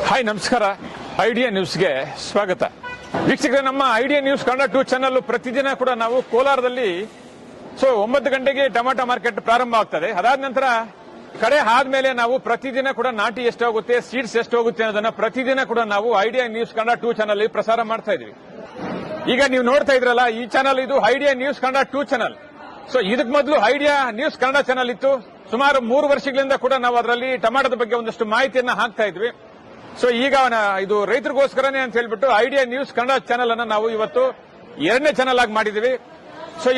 Hi ನಮಸ್ಕಾರ. Idea ನ್ಯೂಸ್ಗೆ ಸ್ವಾಗತ. ವೀಕ್ಷಕರೇ, ನಮ್ಮ ಐಡಿಯಾ ನ್ಯೂಸ್ ಕನ್ನಡ 2 ಚಾನಲ್ ಪ್ರತಿದಿನ ಕೂಡ ನಾವು ಕೋಲಾರದಲ್ಲಿ 9 ಗಂಟೆಗೆ ಟೊಮಾಟೊ ಮಾರ್ಕೆಟ್ ಪ್ರಾರಂಭ ಆಗ್ತದೆ. ಅದಾದ ನಂತರ ಕಡೆ ಆದ್ಮೇಲೆ ನಾವು ಪ್ರತಿದಿನ ಕೂಡ ನಾಟಿ ಎಷ್ಟು ಹೋಗುತ್ತೆ, ಸೀಡ್ಸ್ ಎಷ್ಟು ಹೋಗುತ್ತೆ ಅನ್ನೋದನ್ನ ಪ್ರತಿದಿನ ಕೂಡ ನಾವು ಐಡಿಯಾ ನ್ಯೂಸ್ ಕನ್ನಡ 2 ಚಾನಲ್ ಪ್ರಸಾರ ಮಾಡ್ತಾ ಇದೀವಿ. ಈಗ ನೀವು ನೋಡ್ತಾ ಇದ್ರಲ್ಲ, ಈ ಚಾನಲ್ ಇದು ಐಡಿಯಾ ನ್ಯೂಸ್ ಕನ್ನಡ 2 ಚಾನಲ್. ಇದಕ್ಕೆ ಮೊದಲು ಐಡಿಯಾ ನ್ಯೂಸ್ ಕನ್ನಡ ಚಾನಲ್ ಇತ್ತು. ಸುಮಾರು 3 ವರ್ಷಗಳಿಂದ ಕೂಡ ನಾವು ಅದರಲ್ಲಿ ಟೊಮಾಟೋದ ಬಗ್ಗೆ ಒಂದಷ್ಟು ಮಾಹಿತಿಯನ್ನ ಹಾಕ್ತಾ ಇದ್ವಿ. ಈಗ ಇದು ರೈತರಿಗೋಸ್ಕರನೇ ಅಂತ ಹೇಳ್ಬಿಟ್ಟು ಐಡಿಯಾ ನ್ಯೂಸ್ ಕನ್ನಡ ಚಾನಲ್ ಅನ್ನ ನಾವು ಇವತ್ತು 2ನೇ ಚಾನಲ್ ಆಗಿ ಮಾಡಿದೀವಿ.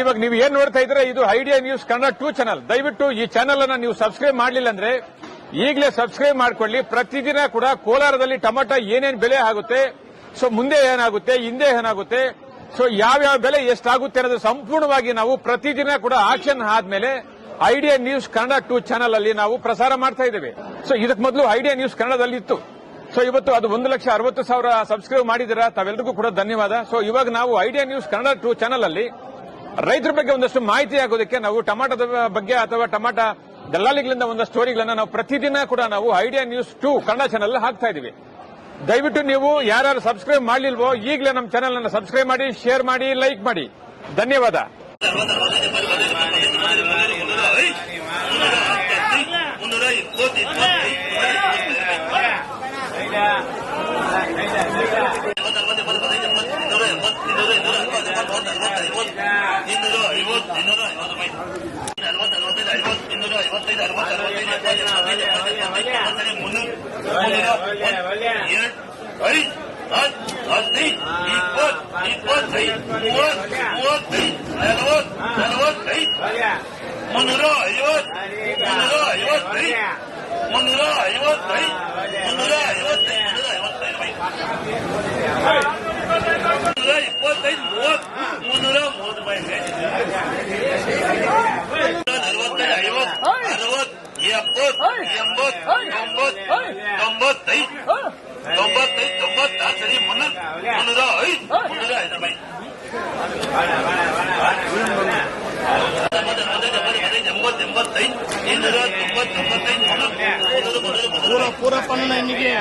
ಇವಾಗ ನೀವು ಏನ್ ನೋಡ್ತಾ ಇದ್ರೆ ಇದು ಐಡಿಯಾ ನ್ಯೂಸ್ ಕನ್ನಡ 2 ಚಾನಲ್. ದಯವಿಟ್ಟು ಈ ಚಾನಲ್ ಅನ್ನ ನೀವು ಸಬ್ಸ್ಕ್ರೈಬ್ ಮಾಡಲಿಲ್ಲ ಅಂದ್ರೆ ಈಗಲೇ ಸಬ್ಸ್ಕ್ರೈಬ್ ಮಾಡ್ಕೊಳ್ಳಿ. ಪ್ರತಿದಿನ ಕೂಡ ಕೋಲಾರದಲ್ಲಿ ಟೊಮಾಟೊ ಏನೇನು ಬೆಲೆ ಆಗುತ್ತೆ, ಮುಂದೆ ಏನಾಗುತ್ತೆ, ಹಿಂದೆ ಏನಾಗುತ್ತೆ, ಯಾವ್ಯಾವ ಬೆಲೆ ಎಷ್ಟಾಗುತ್ತೆ ಅನ್ನೋದು ಸಂಪೂರ್ಣವಾಗಿ ನಾವು ಪ್ರತಿದಿನ ಕೂಡ ಆಕ್ಷನ್ ಆದ್ಮೇಲೆ ಐಡಿಯಾ ನ್ಯೂಸ್ ಕನ್ನಡ 2 ಚಾನಲ್ ಅಲ್ಲಿ ನಾವು ಪ್ರಸಾರ ಮಾಡ್ತಾ ಇದ್ದೇವೆ. ಇದಕ್ಕೆ ಮೊದಲು ಐಡಿಯಾ ನ್ಯೂಸ್ ಕನ್ನಡದಲ್ಲಿ ಇತ್ತು. ಇವತ್ತು ಅದು 1,60,000 ಸಬ್ಸ್ಕ್ರೈಬ್ ಮಾಡಿದಿರಾ, ತಾವೆಲ್ಲರಿಗೂ ಕೂಡ ಧನ್ಯವಾದ. ಇವಾಗ ನಾವು ಐಡಿಯಾ ನ್ಯೂಸ್ ಕನ್ನಡ 2 ಚಾನಲ್ ಅಲ್ಲಿ ರೈತರ ಬಗ್ಗೆ ಒಂದಷ್ಟು ಮಾಹಿತಿ ಆಗೋದಕ್ಕೆ ನಾವು ಟೊಮಾಟೋದ ಬಗ್ಗೆ ಅಥವಾ ಟೊಮಾಟೊ ದಲ್ಲಾಳಿಗಳಿಂದ ಒಂದಷ್ಟು ಸ್ಟೋರಿಗಳನ್ನ ನಾವು ಪ್ರತಿದಿನ ಕೂಡ ನಾವು ಐಡಿಯಾ ನ್ಯೂಸ್ 2 ಕನ್ನಡ ಚಾನಲ್ ಹಾಕ್ತಾ ಇದೀವಿ. ದಯವಿಟ್ಟು ನೀವು ಯಾರು ಸಬ್ಸ್ಕ್ರೈಬ್ ಮಾಡಲಿಲ್ವೋ ಈಗಲೇ ನಮ್ಮ ಚಾನಲ್ ಅನ್ನು ಸಬ್ಸ್ಕ್ರೈಬ್ ಮಾಡಿ, ಶೇರ್ ಮಾಡಿ, ಲೈಕ್ ಮಾಡಿ. ಧನ್ಯವಾದ. पूरा पन्ना इनके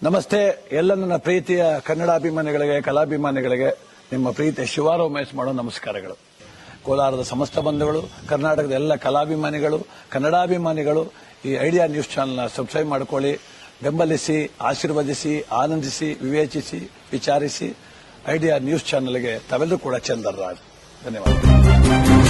ನಮಸ್ತೆ. ಎಲ್ಲ ನನ್ನ ಪ್ರೀತಿಯ ಕನ್ನಡಾಭಿಮಾನಿಗಳಿಗೆ, ಕಲಾಭಿಮಾನಿಗಳಿಗೆ ನಿಮ್ಮ ಪ್ರೀತಿಯ ಶಿವಾರ ಉಮೇಶ್ ಮಾಡೋ ನಮಸ್ಕಾರಗಳು. ಕೋಲಾರದ ಸಮಸ್ತ ಬಂಧುಗಳು, ಕರ್ನಾಟಕದ ಎಲ್ಲ ಕಲಾಭಿಮಾನಿಗಳು, ಕನ್ನಡಾಭಿಮಾನಿಗಳು ಈ ಐಡಿಯಾ ನ್ಯೂಸ್ ಚಾನೆಲ್ನ ಸಬ್ಸ್ಕ್ರೈಬ್ ಮಾಡಿಕೊಳ್ಳಿ, ಬೆಂಬಲಿಸಿ, ಆಶೀರ್ವದಿಸಿ, ಆನಂದಿಸಿ, ವಿವೇಚಿಸಿ, ವಿಚಾರಿಸಿ. ಐಡಿಯಾ ನ್ಯೂಸ್ ಚಾನೆಲ್ಗೆ ತಾವೆಲ್ಲರೂ ಕೂಡ ಚಂದರ್ರಾಜ್. ಧನ್ಯವಾದ.